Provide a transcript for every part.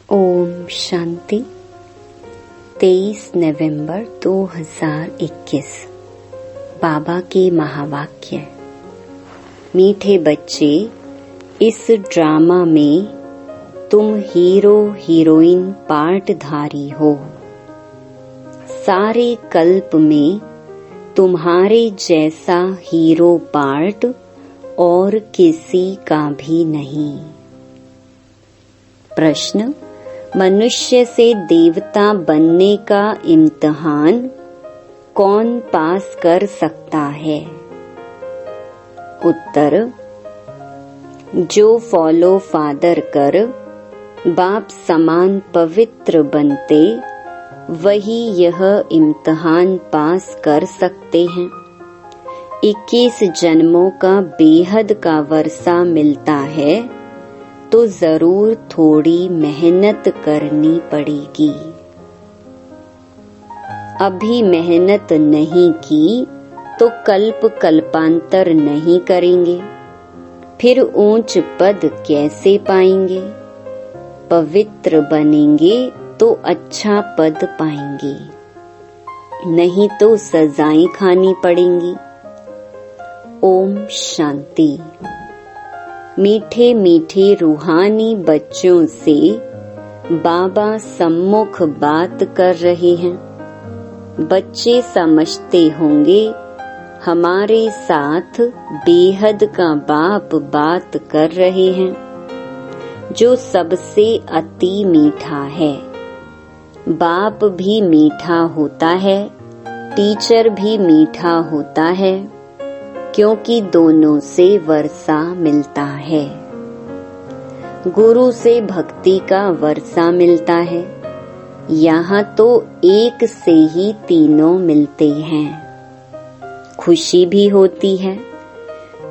ओम शांति। 23 नवंबर 2021। बाबा के महावाक्य। मीठे बच्चे, इस ड्रामा में तुम हीरो हीरोइन पार्टधारी हो। सारे कल्प में तुम्हारे जैसा हीरो पार्ट और किसी का भी नहीं। प्रश्न: मनुष्य से देवता बनने का इम्तिहान कौन पास कर सकता है? उत्तर: जो फॉलो फादर कर बाप समान पवित्र बनते वही यह इम्तिहान पास कर सकते हैं। 21 जन्मों का बेहद का वर्षा मिलता है तो जरूर थोड़ी मेहनत करनी पड़ेगी। अभी मेहनत नहीं की तो कल्प कल्पांतर नहीं करेंगे, फिर ऊंच पद कैसे पाएंगे? पवित्र बनेंगे तो अच्छा पद पाएंगे, नहीं तो सजाएं खानी पड़ेंगी। ओम शांति। मीठे मीठे रूहानी बच्चों से बाबा सम्मुख बात कर रहे हैं। बच्चे समझते होंगे हमारे साथ बेहद का बाप बात कर रहे हैं, जो सबसे अति मीठा है। बाप भी मीठा होता है, टीचर भी मीठा होता है, क्योंकि दोनों से वर्षा मिलता है। गुरु से भक्ति का वर्षा मिलता है। यहाँ तो एक से ही तीनों मिलते हैं। खुशी भी होती है।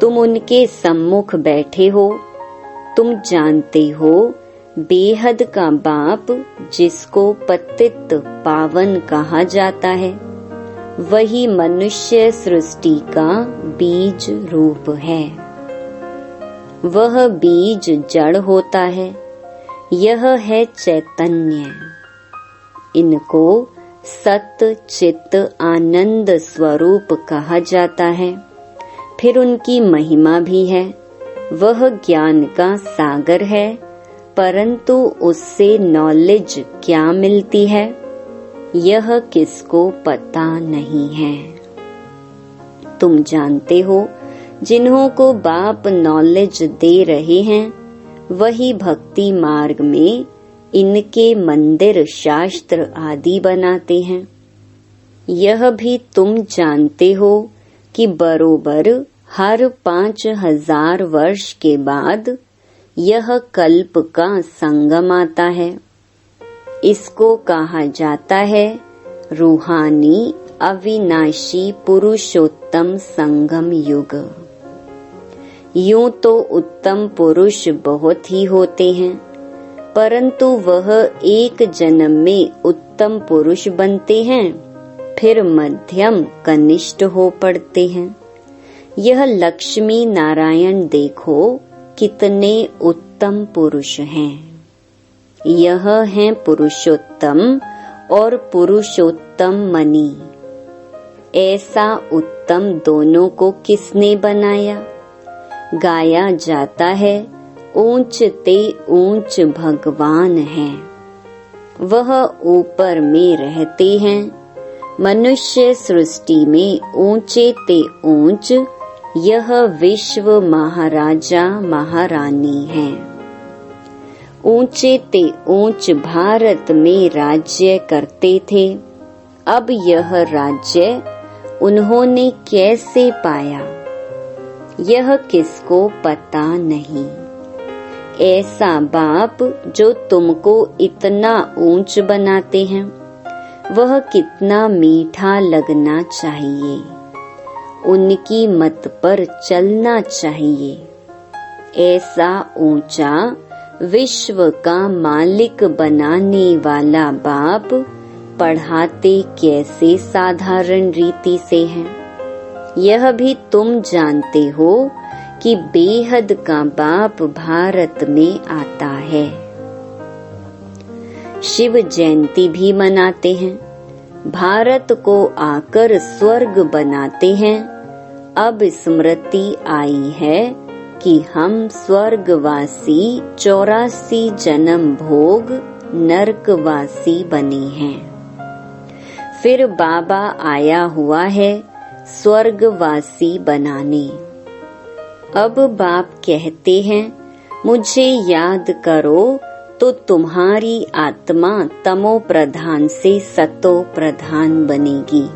तुम उनके सम्मुख बैठे हो। तुम जानते हो बेहद का बाप जिसको पतित पावन कहा जाता है, वही मनुष्य सृष्टि का बीज रूप है। वह बीज जड़ होता है, यह है चैतन्य। इनको सत्य चित्त आनंद स्वरूप कहा जाता है। फिर उनकी महिमा भी है। वह ज्ञान का सागर है, परंतु उससे नॉलेज क्या मिलती है यह किसको पता नहीं है। तुम जानते हो जिन्हों को बाप नॉलेज दे रहे हैं वही भक्ति मार्ग में इनके मंदिर शास्त्र आदि बनाते हैं। यह भी तुम जानते हो कि बरोबर हर 5000 वर्ष के बाद यह कल्प का संगम आता है। इसको कहा जाता है रूहानी अविनाशी पुरुषोत्तम संगम युग। यूं तो उत्तम पुरुष बहुत ही होते हैं, परंतु वह एक जन्म में उत्तम पुरुष बनते हैं, फिर मध्यम कनिष्ठ हो पड़ते हैं। यह लक्ष्मी नारायण देखो कितने उत्तम पुरुष हैं। यह है पुरुषोत्तम और पुरुषोत्तम मणि। ऐसा उत्तम दोनों को किसने बनाया? गाया जाता है ऊंच ते ऊंच भगवान है। वह ऊपर में रहते हैं। मनुष्य सृष्टि में ऊंचे ते ऊंच यह विश्व महाराजा महारानी है। ऊंचे ते ऊंच भारत में राज्य करते थे। अब यह राज्य उन्होंने कैसे पाया यह किसको पता नहीं। ऐसा बाप जो तुमको इतना ऊंच बनाते हैं वह कितना मीठा लगना चाहिए। उनकी मत पर चलना चाहिए। ऐसा ऊंचा विश्व का मालिक बनाने वाला बाप पढ़ाते कैसे साधारण रीति से हैं। यह भी तुम जानते हो कि बेहद का बाप भारत में आता है। शिव जयंती भी मनाते हैं, भारत को आकर स्वर्ग बनाते हैं। अब स्मृति आई है कि हम स्वर्गवासी 84 जन्म भोग नरकवासी बने हैं। फिर बाबा आया हुआ है स्वर्गवासी बनाने। अब बाप कहते हैं मुझे याद करो तो तुम्हारी आत्मा तमो प्रधान से सतो प्रधान बनेगी।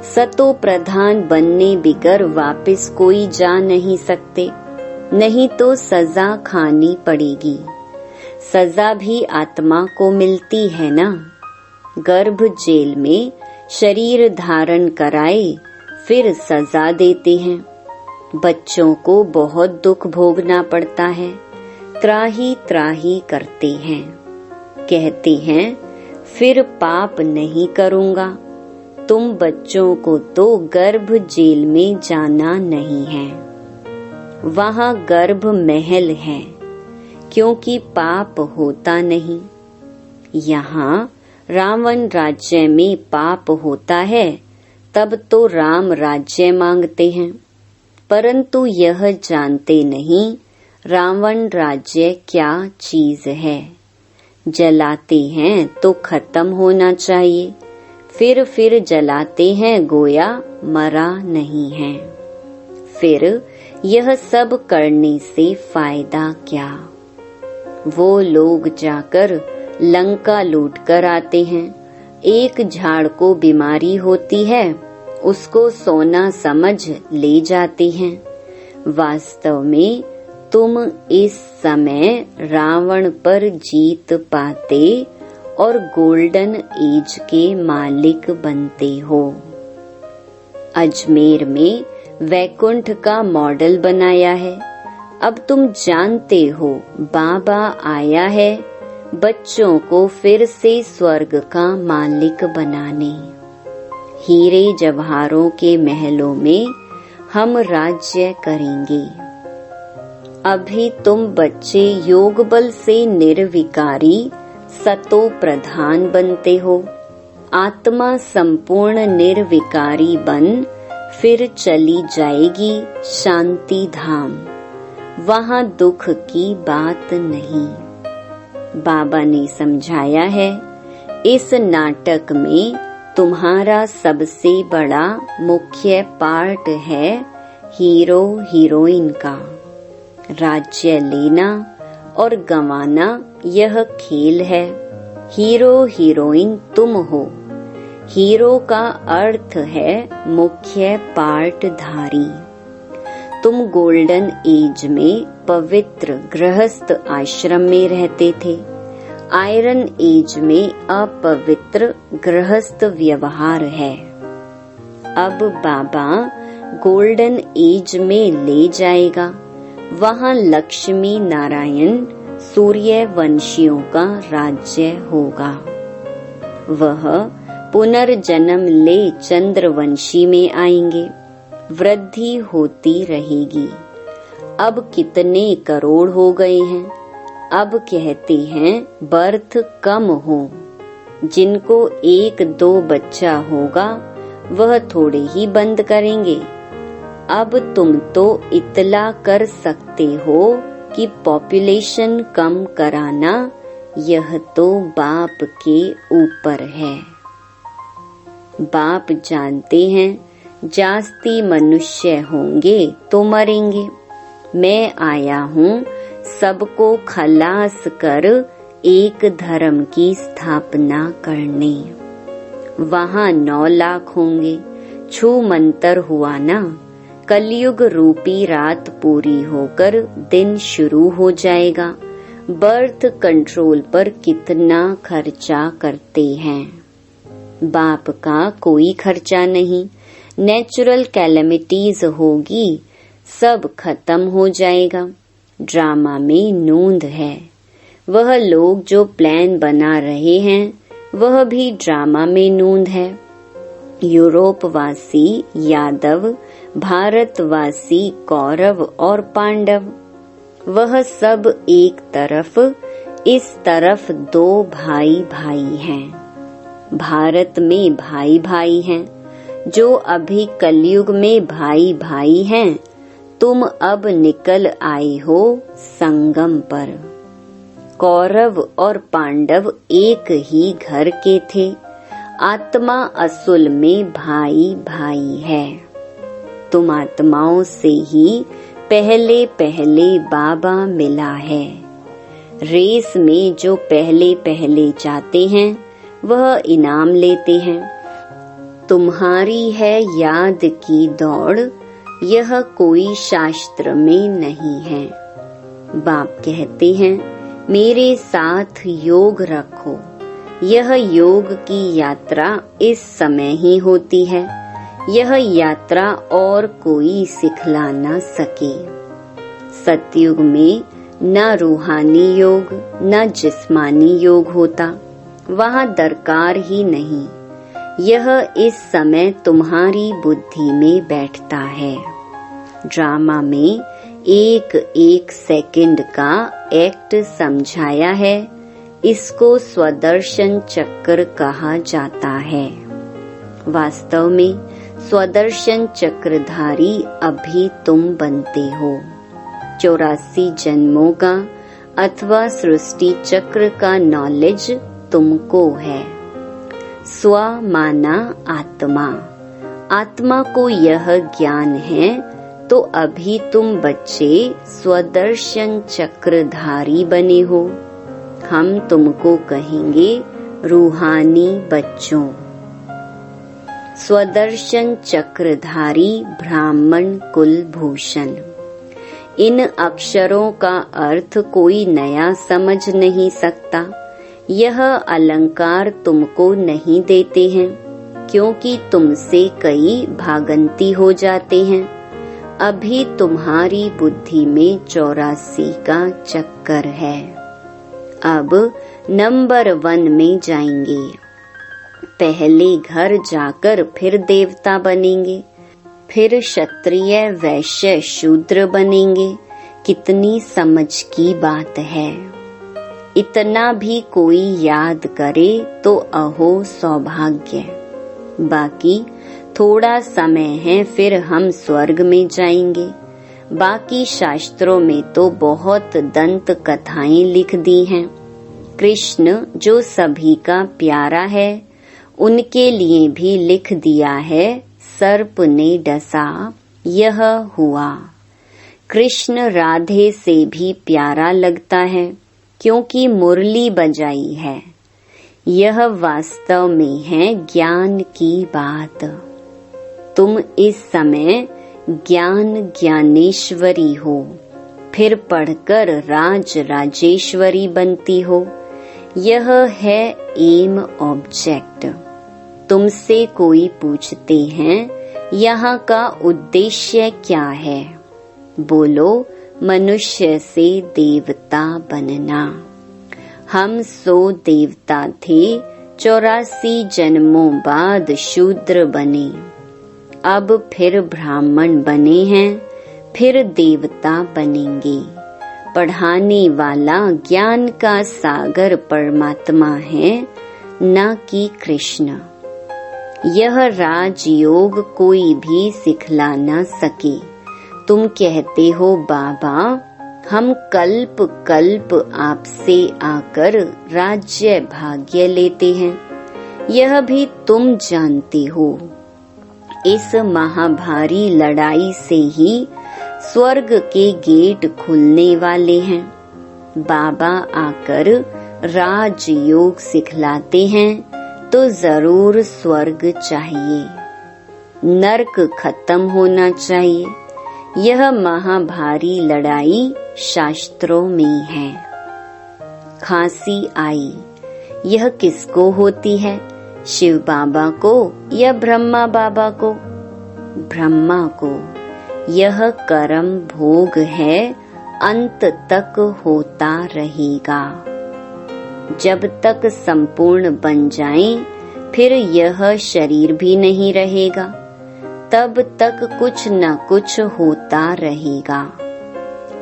सतो प्रधान बनने बिगर वापस कोई जा नहीं सकते, नहीं तो सजा खानी पड़ेगी। सजा भी आत्मा को मिलती है ना। गर्भ जेल में शरीर धारण कराए फिर सजा देते हैं। बच्चों को बहुत दुख भोगना पड़ता है, त्राही त्राही करते हैं, कहते हैं फिर पाप नहीं करूँगा। तुम बच्चों को तो गर्भ जेल में जाना नहीं है, वहाँ गर्भ महल है, क्योंकि पाप होता नहीं। यहाँ रावण राज्य में पाप होता है, तब तो राम राज्य मांगते हैं, परंतु यह जानते नहीं रावण राज्य क्या चीज है। जलाते हैं तो खत्म होना चाहिए, फिर जलाते हैं गोया मरा नहीं है। फिर यह सब करने से फायदा क्या। वो लोग जाकर लंका लूट कर आते हैं। एक झाड़ को बीमारी होती है, उसको सोना समझ ले जाते हैं। वास्तव में तुम इस समय रावण पर जीत पाते और गोल्डन एज के मालिक बनते हो। अजमेर में वैकुंठ का मॉडल बनाया है। अब तुम जानते हो बाबा आया है बच्चों को फिर से स्वर्ग का मालिक बनाने। हीरे जवाहरों के महलों में हम राज्य करेंगे। अभी तुम बच्चे योग बल से निर्विकारी सतो प्रधान बनते हो। आत्मा संपूर्ण निर्विकारी बन फिर चली जाएगी शांति धाम। वहाँ दुख की बात नहीं। बाबा ने समझाया है इस नाटक में तुम्हारा सबसे बड़ा मुख्य पार्ट है हीरो हीरोइन का। राज्य लेना और गंवाना यह खेल है। हीरो हीरोइन तुम हो। हीरो का अर्थ है मुख्य पार्ट धारी। तुम गोल्डन एज में पवित्र गृहस्थ आश्रम में रहते थे। आयरन एज में अपवित्र गृहस्थ व्यवहार है। अब बाबा गोल्डन एज में ले जाएगा। वहाँ लक्ष्मी नारायण सूर्यवंशियों का राज्य होगा। वह पुनर्जन्म ले चंद्रवंशी में आएंगे। वृद्धि होती रहेगी। अब कितने करोड़ हो गए हैं। अब कहते हैं बर्थ कम हो। जिनको 1-2 बच्चा होगा वह थोड़े ही बंद करेंगे। अब तुम तो इतला कर सकते हो कि पॉपुलेशन कम कराना यह तो बाप के ऊपर है। बाप जानते हैं जास्ती मनुष्य होंगे तो मरेंगे। मैं आया हूँ सबको खलास कर एक धर्म की स्थापना करने। वहाँ 9 लाख होंगे। छू मंतर हुआ ना। कलयुग रूपी रात पूरी होकर दिन शुरू हो जाएगा। बर्थ कंट्रोल पर कितना खर्चा करते हैं। बाप का कोई खर्चा नहीं। नेचुरल कैलेमिटीज होगी, सब खत्म हो जाएगा। ड्रामा में नूंद है। वह लोग जो प्लान बना रहे हैं वह भी ड्रामा में नूंद है। यूरोपवासी यादव, भारतवासी कौरव और पांडव, वह सब एक तरफ इस तरफ 2 भाई भाई हैं। भारत में भाई भाई हैं, जो अभी कलयुग में भाई भाई हैं। तुम अब निकल आए हो संगम पर। कौरव और पांडव एक ही घर के थे। आत्मा असल में भाई भाई है। तुम आत्माओं से ही पहले पहले बाबा मिला है। रेस में जो पहले पहले जाते हैं वह इनाम लेते हैं। तुम्हारी है याद की दौड़, यह कोई शास्त्र में नहीं है। बाप कहते हैं मेरे साथ योग रखो। यह योग की यात्रा इस समय ही होती है। यह यात्रा और कोई सिखला न सके। सतयुग में न रूहानी योग न जिस्मानी योग होता, वहाँ दरकार ही नहीं। यह इस समय तुम्हारी बुद्धि में बैठता है। ड्रामा में एक एक सेकंड का एक्ट समझाया है। इसको स्वदर्शन चक्र कहा जाता है। वास्तव में स्वदर्शन चक्रधारी अभी तुम बनते हो। 84 जन्मों का अथवा सृष्टि चक्र का नॉलेज तुमको है। स्व माना आत्मा। आत्मा को यह ज्ञान है तो अभी तुम बच्चे स्वदर्शन चक्रधारी बने हो। हम तुमको कहेंगे रूहानी बच्चों। स्वदर्शन चक्रधारी ब्राह्मण कुलभूषण। इन अक्षरों का अर्थ कोई नया समझ नहीं सकता। यह अलंकार तुमको नहीं देते हैं, क्योंकि तुमसे कई भागंती हो जाते हैं। अभी तुम्हारी बुद्धि में 84 का चक्कर है। अब नंबर 1 में जाएंगे। पहले घर जाकर फिर देवता बनेंगे, फिर क्षत्रिय वैश्य शूद्र बनेंगे। कितनी समझ की बात है। इतना भी कोई याद करे तो अहो सौभाग्य। बाकी थोड़ा समय है, फिर हम स्वर्ग में जाएंगे। बाकी शास्त्रों में तो बहुत दंत कथाएं लिख दी हैं। कृष्ण जो सभी का प्यारा है, उनके लिए भी लिख दिया है। सर्प ने डसा यह हुआ। कृष्ण राधे से भी प्यारा लगता है, क्योंकि मुरली बजाई है। यह वास्तव में है ज्ञान की बात। तुम इस समय ज्ञान ज्ञानेश्वरी हो, फिर पढ़कर राज राजेश्वरी बनती हो। यह है एम ऑब्जेक्ट। तुमसे कोई पूछते हैं यहाँ का उद्देश्य क्या है? बोलो मनुष्य से देवता बनना। हम 100 देवता थे, 84 जन्मों बाद शूद्र बने। अब फिर ब्राह्मण बने हैं, फिर देवता बनेंगे। पढ़ाने वाला ज्ञान का सागर परमात्मा है, न कि कृष्ण। यह राजयोग कोई भी सिखला न सके। तुम कहते हो बाबा हम कल्प कल्प आपसे आकर राज्य भाग्य लेते हैं। यह भी तुम जानते हो। इस महाभारी लड़ाई से ही स्वर्ग के गेट खुलने वाले हैं। बाबा आकर राजयोग सिखलाते हैं तो जरूर स्वर्ग चाहिए। नरक खत्म होना चाहिए। यह महाभारी लड़ाई शास्त्रों में है। खांसी आई, यह किसको होती है? शिव बाबा को या ब्रह्मा बाबा को? ब्रह्मा को। यह कर्म भोग है, अंत तक होता रहेगा। जब तक संपूर्ण बन जाएं, फिर यह शरीर भी नहीं रहेगा। तब तक कुछ न कुछ होता रहेगा।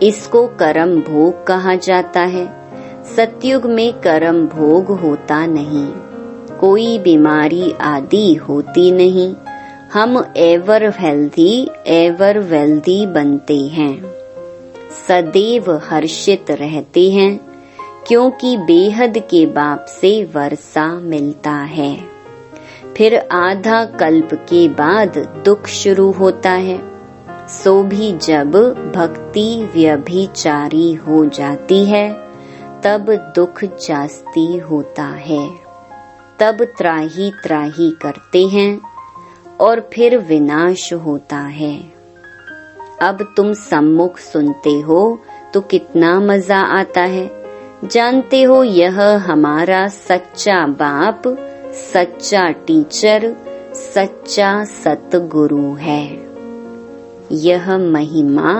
इसको कर्म भोग कहा जाता है। सतयुग में कर्म भोग होता नहीं, कोई बीमारी आदि होती नहीं। हम एवर वेल्दी बनते हैं, सदैव हर्षित रहते हैं, क्योंकि बेहद के बाप से वर्षा मिलता है। फिर आधा कल्प के बाद दुख शुरू होता है, सो भी जब भक्ति व्यभिचारी हो जाती है तब दुख जास्ती होता है। तब त्राही त्राही करते हैं और फिर विनाश होता है। अब तुम सम्मुख सुनते हो तो कितना मजा आता है। जानते हो यह हमारा सच्चा बाप, सच्चा टीचर, सच्चा सतगुरु है। यह महिमा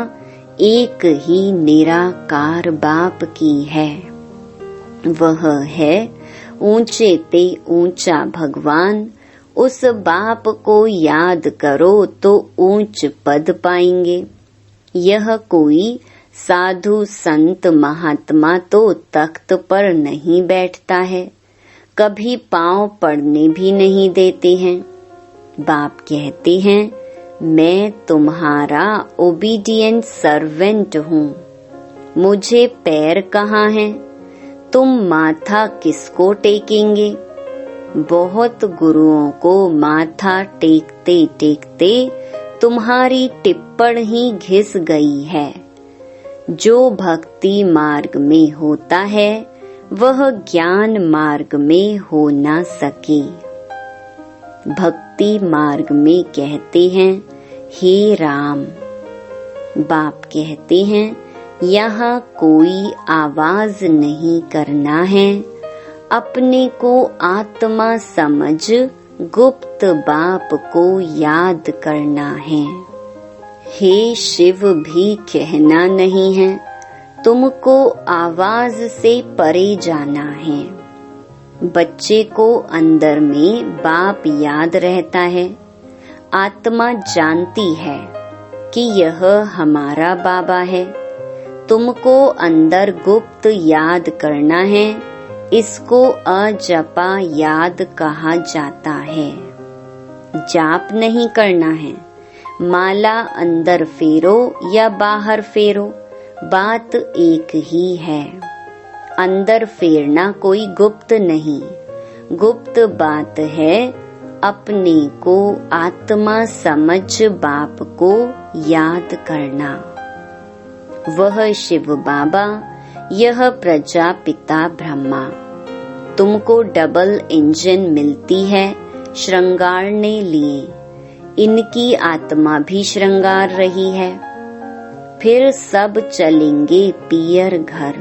एक ही निराकार बाप की है। वह है ऊंचे ते ऊंचा भगवान। उस बाप को याद करो तो ऊंच पद पाएंगे। यह कोई साधु संत महात्मा तो तख्त पर नहीं बैठता है, कभी पांव पड़ने भी नहीं देते हैं। बाप कहते हैं, मैं तुम्हारा ओबीडिएंट सर्वेंट हूँ, मुझे पैर कहाँ हैं, तुम माथा किसको टेकेंगे। बहुत गुरुओं को माथा टेकते टेकते तुम्हारी टिप्पण ही घिस गई है। जो भक्ति मार्ग में होता है वह ज्ञान मार्ग में हो ना सके। भक्ति मार्ग में कहते हैं, हे राम। बाप कहते हैं, यहाँ कोई आवाज नहीं करना है, अपने को आत्मा समझ गुप्त बाप को याद करना है। हे शिव भी कहना नहीं है, तुमको आवाज से परे जाना है। बच्चे को अंदर में बाप याद रहता है। आत्मा जानती है कि यह हमारा बाबा है। तुमको अंदर गुप्त याद करना है। इसको अजपा याद कहा जाता है। जाप नहीं करना है। माला अंदर फेरो या बाहर फेरो, बात एक ही है। अंदर फेरना कोई गुप्त नहीं, गुप्त बात है अपने को आत्मा समझ बाप को याद करना। वह शिव बाबा, यह प्रजापिता ब्रह्मा। तुमको डबल इंजन मिलती है श्रृंगारने लिए। इनकी आत्मा भी श्रृंगार रही है। फिर सब चलेंगे पियर घर,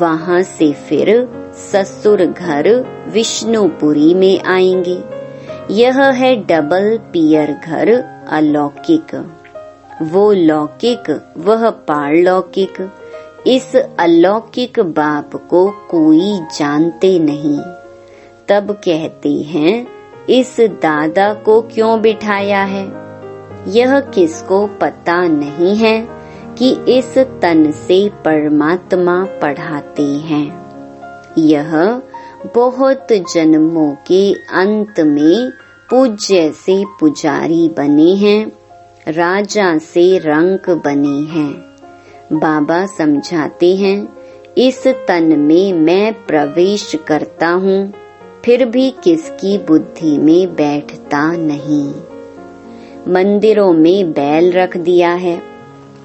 वहाँ से फिर ससुर घर विष्णुपुरी में आएंगे। यह है डबल पियर घर अलौकिक। वो लौकिक, वह पारलौकिक। इस अलौकिक बाप को कोई जानते नहीं। तब कहते हैं, इस दादा को क्यों बिठाया है। यह किसको पता नहीं है कि इस तन से परमात्मा पढ़ाते हैं। यह बहुत जन्मों के अंत में पूज्य से पुजारी बने हैं, राजा से रंक बने हैं। बाबा समझाते हैं, इस तन में मैं प्रवेश करता हूँ, फिर भी किसकी बुद्धि में बैठता नहीं। मंदिरों में बैल रख दिया है।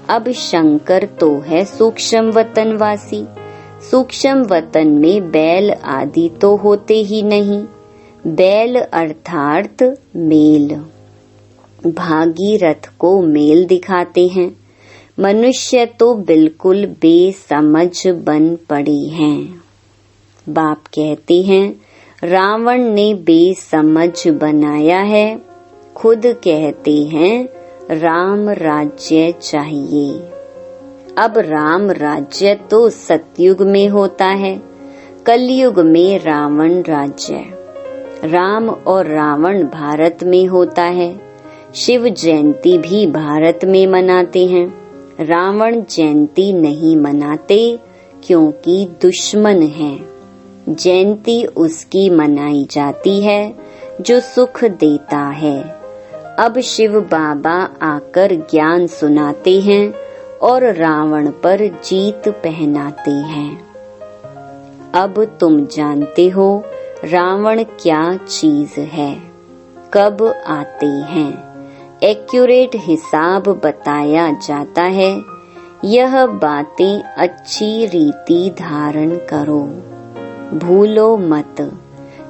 अब शंकर तो है सूक्ष्म वतनवासी। सूक्ष्म वतन में बैल आदि तो होते ही नहीं। बैल अर्थात मेल। भागीरथ को मेल दिखाते हैं। मनुष्य तो बिल्कुल बेसमझ बन पड़े हैं। बाप कहते हैं, रावण ने बेसमझ बनाया है। खुद कहते हैं, राम राज्य चाहिए। अब राम राज्य तो सतयुग में होता है, कलयुग में रावण राज्य। राम और रावण भारत में होता है। शिव जयंती भी भारत में मनाते हैं। रावण जयंती नहीं मनाते, क्योंकि दुश्मन है। जयंती उसकी मनाई जाती है जो सुख देता है। अब शिव बाबा आकर ज्ञान सुनाते हैं और रावण पर जीत पहनाते हैं। अब तुम जानते हो रावण क्या चीज है, कब आते हैं। एक्यूरेट हिसाब बताया जाता है। यह बातें अच्छी रीति धारण करो, भूलो मत।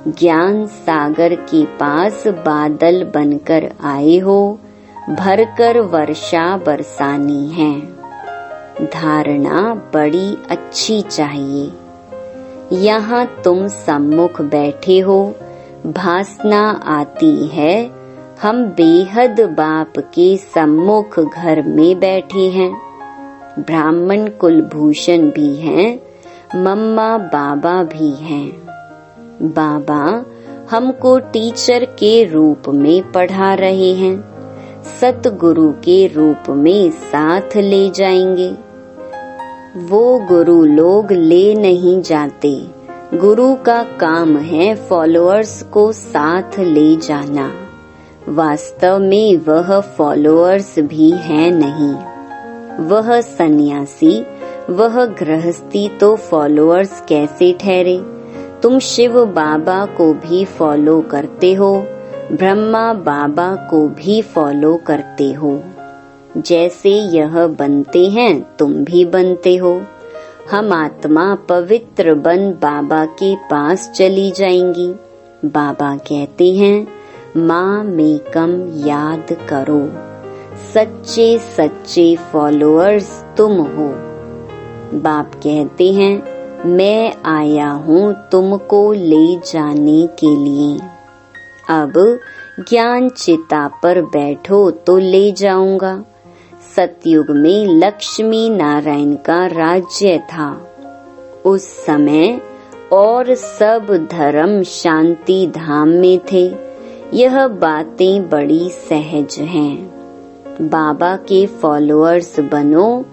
ज्ञान सागर के पास बादल बनकर आए हो, भरकर वर्षा बरसानी है। धारणा बड़ी अच्छी चाहिए। यहाँ तुम सम्मुख बैठे हो, भासना आती है हम बेहद बाप के सम्मुख घर में बैठे हैं। ब्राह्मण कुलभूषण भी हैं, मम्मा बाबा भी हैं। बाबा हमको टीचर के रूप में पढ़ा रहे हैं, सतगुरु के रूप में साथ ले जाएंगे। वो गुरु लोग ले नहीं जाते। गुरु का काम है फॉलोअर्स को साथ ले जाना। वास्तव में वह फॉलोअर्स भी हैं नहीं। वह सन्यासी, वह गृहस्थी तो फॉलोअर्स कैसे ठहरे। तुम शिव बाबा को भी फॉलो करते हो, ब्रह्मा बाबा को भी फॉलो करते हो। जैसे यह बनते हैं तुम भी बनते हो। हम आत्मा पवित्र बन बाबा के पास चली जाएंगी। बाबा कहते हैं माँ मेकम याद करो, सच्चे सच्चे फॉलोअर्स तुम हो। बाप कहते हैं मैं आया हूँ तुमको ले जाने के लिए। अब ज्ञान चिता पर बैठो तो ले जाऊंगा। सतयुग में लक्ष्मी नारायण का राज्य था। उस समय और सब धर्म शांति धाम में थे। यह बातें बड़ी सहज हैं। बाबा के फॉलोअर्स बनो।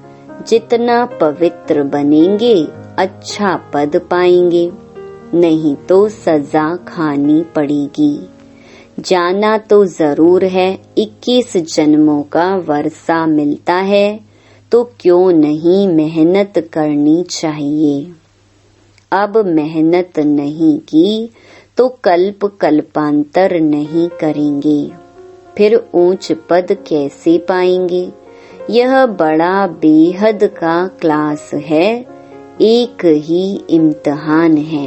जितना पवित्र बनेंगे अच्छा पद पाएंगे, नहीं तो सजा खानी पड़ेगी। जाना तो जरूर है, 21 जन्मों का वर्षा मिलता है तो क्यों नहीं मेहनत करनी चाहिए। अब मेहनत नहीं की तो कल्प कल्पांतर नहीं करेंगे, फिर ऊंच पद कैसे पाएंगे। यह बड़ा बेहद का क्लास है, एक ही इम्तिहान है।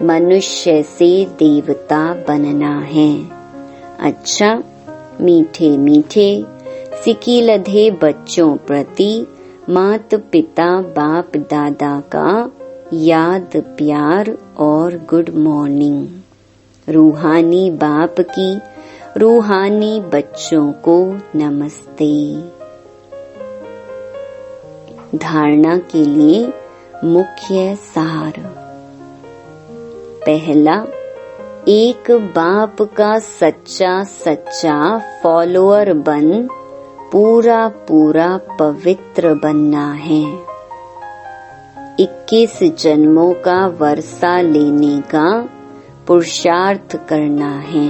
मनुष्य से देवता बनना है। अच्छा, मीठे मीठे सिकीलधे बच्चों प्रति माता पिता बाप दादा का याद प्यार और गुड मॉर्निंग। रूहानी बाप की रूहानी बच्चों को नमस्ते। धारणा के लिए मुख्य सार। पहला, एक बाप का सच्चा सच्चा फॉलोअर बन पूरा पूरा पवित्र बनना है। 21 जन्मों का वर्षा लेने का पुरुषार्थ करना है।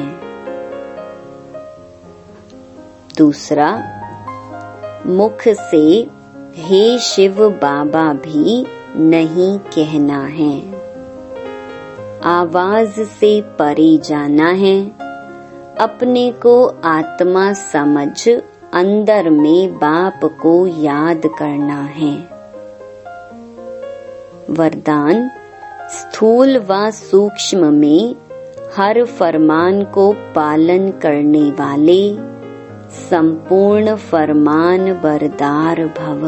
दूसरा, मुख से हे शिव बाबा भी नहीं कहना है, आवाज से परे जाना है। अपने को आत्मा समझ अंदर में बाप को याद करना है। वरदान, स्थूल व सूक्ष्म में हर फरमान को पालन करने वाले संपूर्ण फरमान बरदार भव।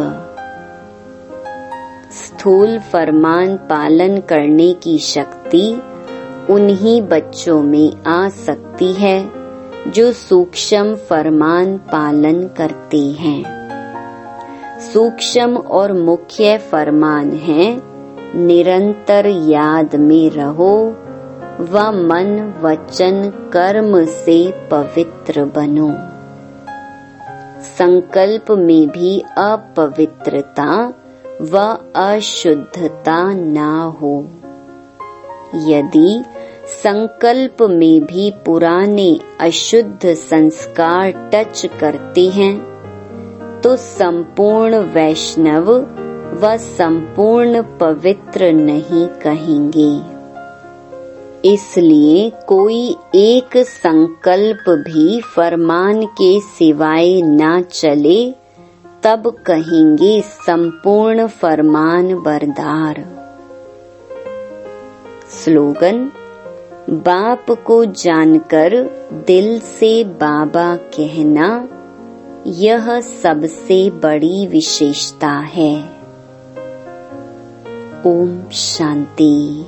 स्थूल फरमान पालन करने की शक्ति उन्हीं बच्चों में आ सकती है जो सूक्ष्म फरमान पालन करते हैं। सूक्ष्म और मुख्य फरमान है, निरंतर याद में रहो व मन वचन कर्म से पवित्र बनो। संकल्प में भी अपवित्रता व अशुद्धता ना हो। यदि संकल्प में भी पुराने अशुद्ध संस्कार टच करते हैं तो संपूर्ण वैष्णव व संपूर्ण पवित्र नहीं कहेंगे। इसलिए कोई एक संकल्प भी फरमान के सिवाय ना चले तब कहेंगे संपूर्ण फरमान बरदार। स्लोगन: बाप को जानकर दिल से बाबा कहना यह सबसे बड़ी विशेषता है। ओम शांति।